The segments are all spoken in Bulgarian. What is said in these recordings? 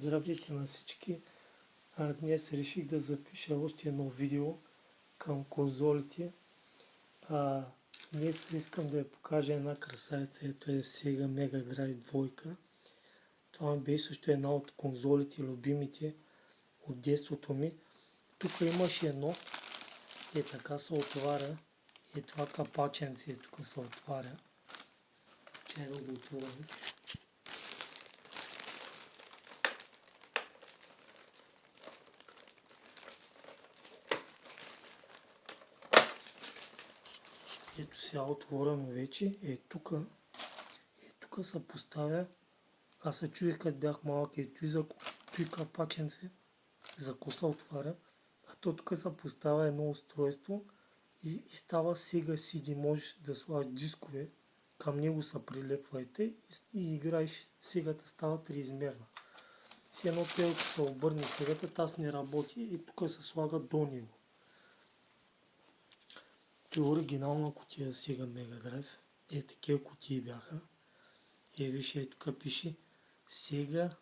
Здравейте на всички! Днес реших да запиша още едно видео към конзолите. Днес искам да я покажа една красавица. Ето е Sega Mega Drive 2. Това ми беше също една от конзолите, любимите от детството ми. Тук имаше едно. Така се отваря. Това капаченце тук се отваря. Чай да го отворим. Ето сега отворено вече. Тук се поставя. Аз се чудих като бях малък. Ето и за капаченце. За какво се отваря. Тук се поставя едно устройство и става Sega CD. Можеш да слагаш дискове. Към него се прилепвайте и играеш. Сегата става триизмерна. Си едно телото се обърне сегата, таз не работи и тук се слага до него. Това е оригинална кутия Sega Mega Drive. Такива кутии бяха. Виж, тук пише Sega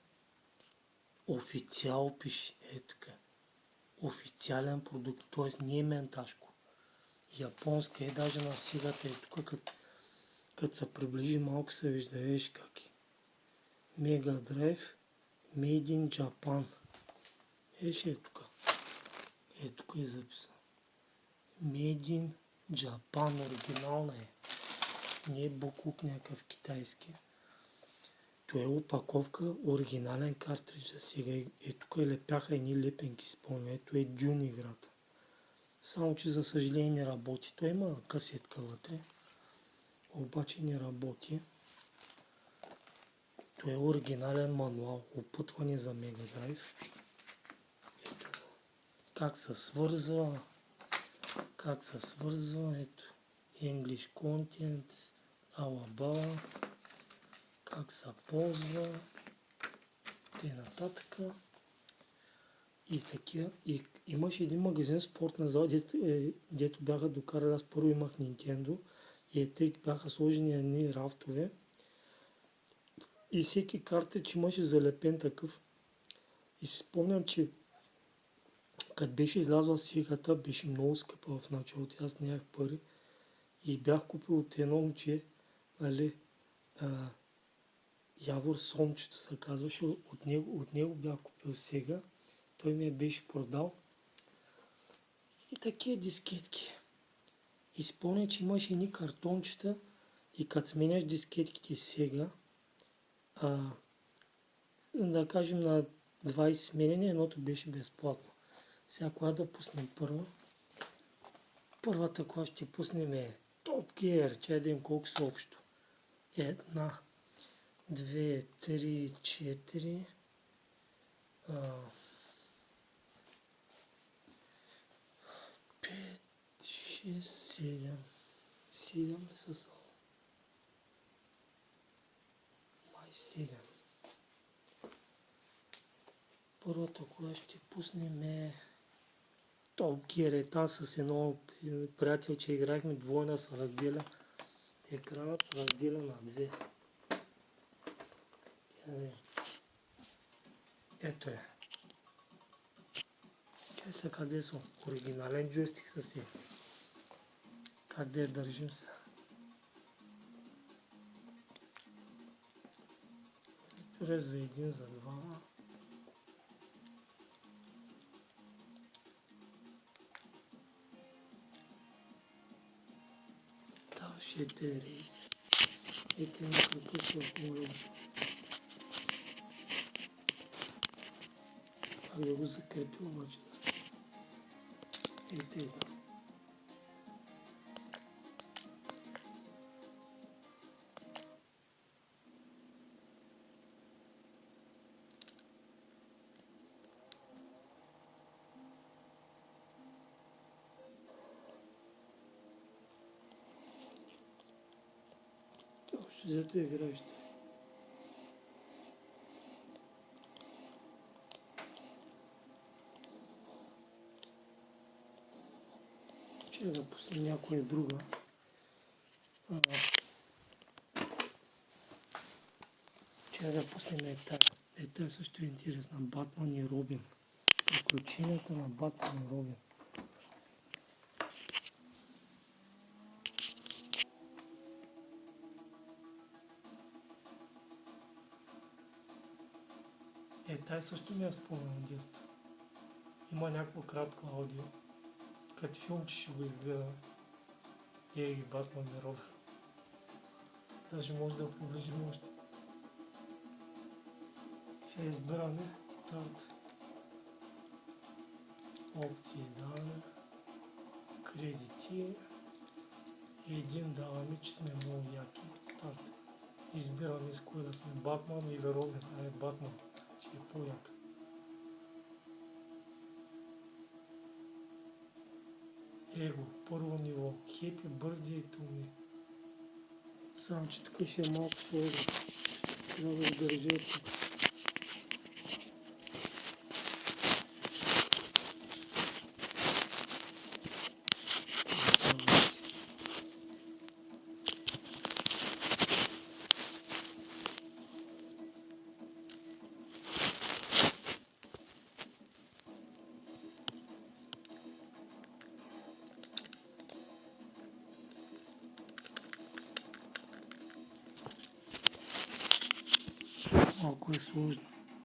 официал пише. Тук. Официален продукт, т.е. не е менташко. Японска даже на Сегата. Тук като се приближи малко се вижда, виж как е. Mega Drive Made in Japan. Виж тук. Тук е записано. Made in Japan, оригинална е. Не е буклук някакъв китайски. Това е опаковка, оригинален картридж за сега. Тук лепяха едни лепенки, спомням. Ето е Dune играта. Само че за съжаление не работи. Той има касетка вътре. Обаче не работи. Това е оригинален мануал. Опътване за Mega Drive. Ето. Как се свързва. Ето. English Content. Алабала. Как се ползва. Нататък. И такива. И имаше един магазин спортна зала, дето бяха докарали. Аз първо имах Nintendo. И те бяха сложени едни рафтове. И всеки картридж имаше залепен такъв. И си спомням, че като беше излязла Сегата, беше много скъпа в началото. Аз нямах пари. И бях купил от едно момче, Явор Сончето се казваше. От него бях купил Сега. Той ми я беше продал. И такива дискетки. И спомня, че имаше едни картончета и като сменяш дискетките сега, да кажем на 20 сменения, едното беше безплатно. Сега кога да пуснем първа? Първата, кога ще пуснем е Top Gear. Чай да им колко са общо. 1, 2, 3, 4, 5, 6, 7. 7 ли са само? Май 7. Първата, кога ще пуснем е Top Gear. Там с едно приятел, че играхме двойна, се разделя. Екранът се разделя на две. Ето е. Чай са къде са? Оригинален джойстик са си. Как да я държим сега? Рез за един, за два. Това ще е рейс. Ето някакво се отмолим. Как да го закрепи обаче да стане. Ето е да. Зато играещи. Ще да пуснем някоя друга. Ще да пуснем Ето е също интересна. Батман и Робин. Приключенията на Батман и Робин. Тай също ми е спомена детство. Има някакво кратко аудио. Като филмче ще го изгледаме. Ей, Батман и Робин. Даже може да приближим още. Сега избираме старт. Опции даваме. Кредити. Един даваме, че сме много яки. Старт. Избираме с кой да сме, Батман или Робин. Батман, че е по-як. Его, първо ниво. Happy birthday to me. Само, че тук ще е малко сложно. Трябва да държете. Малко е сложно.